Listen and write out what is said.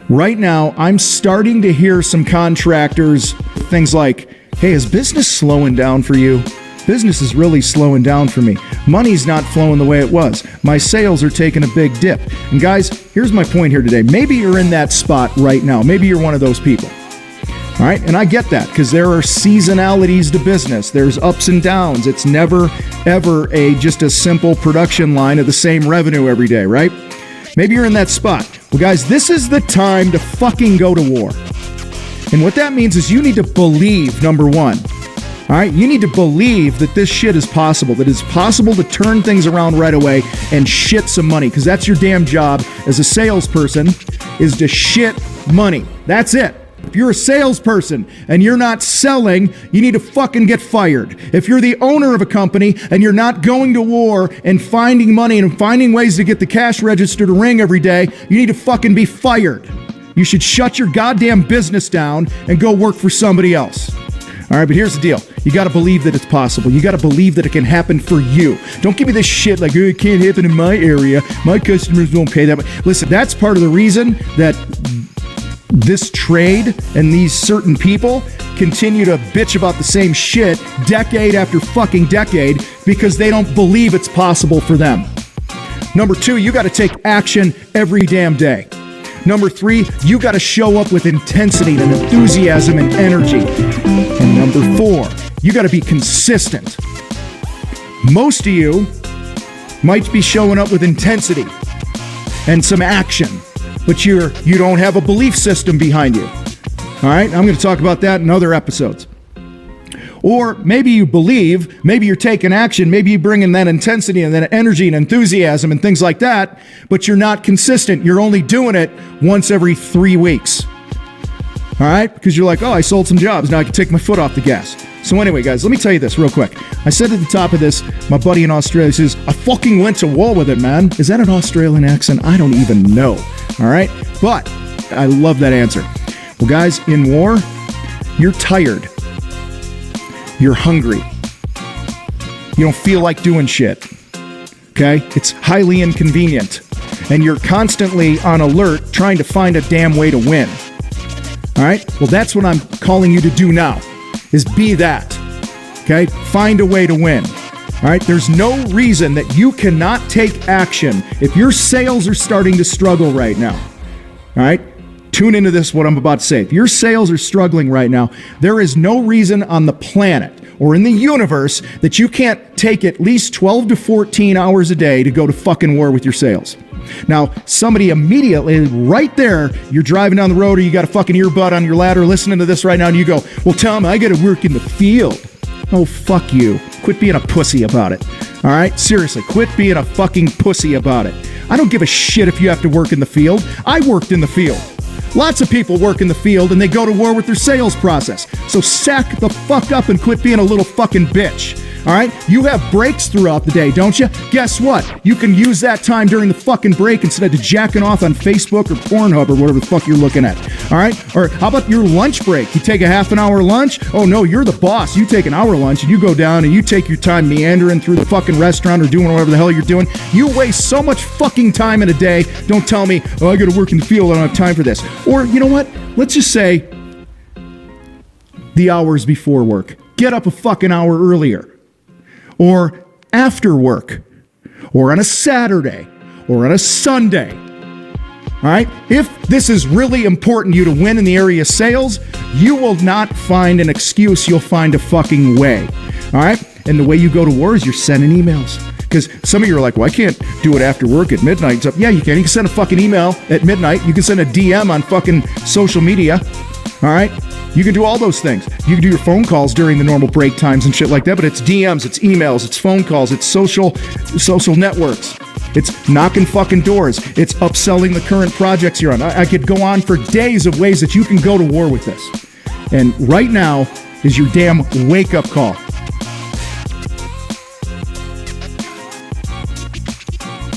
Right now, I'm starting to hear some contractors, things like, hey, is business slowing down for you? Business is really slowing down for me. Money's not flowing the way it was. My sales are taking a big dip. And guys, here's my point here today. Maybe you're in that spot right now. Maybe you're one of those people. All right, and I get that because there are seasonalities to business. There's ups and downs. It's never, ever just a simple production line of the same revenue every day, right? Maybe you're in that spot. Well, guys, this is the time to fucking go to war. And what that means is you need to believe, number one. All right, you need to believe that this shit is possible, that it's possible to turn things around right away and shit some money, because that's your damn job as a salesperson, is to shit money. That's it. If you're a salesperson and you're not selling, you need to fucking get fired. If you're the owner of a company and you're not going to war and finding money and finding ways to get the cash register to ring every day, you need to fucking be fired. You should shut your goddamn business down and go work for somebody else. All right, but here's the deal. You got to believe that it's possible. You got to believe that it can happen for you. Don't give me this shit like, oh, it can't happen in my area. My customers won't pay that much. Listen, that's part of the reason that this trade and these certain people continue to bitch about the same shit decade after fucking decade, because they don't believe it's possible for them. Number two, you got to take action every damn day. Number three, you got to show up with intensity and enthusiasm and energy. And number four, you got to be consistent. Most of you might be showing up with intensity and some action, but you don't have a belief system behind you. All right, I'm going to talk about that in other episodes. Or maybe you believe, maybe you're taking action, maybe you bring in that intensity and that energy and enthusiasm and things like that, but you're not consistent. You're only doing it once every 3 weeks. All right? Because you're like, oh, I sold some jobs. Now I can take my foot off the gas. So anyway, guys, let me tell you this real quick. I said at the top of this, my buddy in Australia says, I fucking went to war with it, man. Is that an Australian accent? I don't even know. All right? But I love that answer. Well, guys, in war, you're tired. You're hungry. You don't feel like doing shit. Okay? It's highly inconvenient. And you're constantly on alert trying to find a damn way to win. All right? Well, that's what I'm calling you to do now, is be that. Okay? Find a way to win. All right? There's no reason that you cannot take action if your sales are starting to struggle right now. All right? Tune into this, what I'm about to say. If your sales are struggling right now, there is no reason on the planet or in the universe that you can't take at least 12 to 14 hours a day to go to fucking war with your sales. Now, somebody immediately, right there, you're driving down the road or you got a fucking earbud on your ladder listening to this right now and you go, well, Tom, I got to work in the field. Oh, fuck you. Quit being a pussy about it. All right? Seriously, quit being a fucking pussy about it. I don't give a shit if you have to work in the field. I worked in the field. Lots of people work in the field and they go to war with their sales process. So sack the fuck up and quit being a little fucking bitch. All right? You have breaks throughout the day, don't you? Guess what? You can use that time during the fucking break instead of jacking off on Facebook or Pornhub or whatever the fuck you're looking at. All right? Or how about your lunch break? You take a half an hour lunch? Oh no, you're the boss. You take an hour lunch and you go down and you take your time meandering through the fucking restaurant or doing whatever the hell you're doing. You waste so much fucking time in a day. Don't tell me, oh, I gotta work in the field. I don't have time for this. Or you know what? Let's just say the hours before work. Get up a fucking hour earlier. Or after work, or on a Saturday, or on a Sunday. All right? If this is really important to you to win in the area of sales, you will not find an excuse. You'll find a fucking way. All right? And the way you go to war is you're sending emails. Because some of you are like, well, I can't do it after work at midnight. So, yeah, you can. You can send a fucking email at midnight. You can send a DM on fucking social media. All right? You can do all those things. You can do your phone calls during the normal break times and shit like that, but it's DMs, it's emails, it's phone calls, it's social networks. It's knocking fucking doors. It's upselling the current projects you're on. I could go on for days of ways that you can go to war with this. And right now is your damn wake-up call.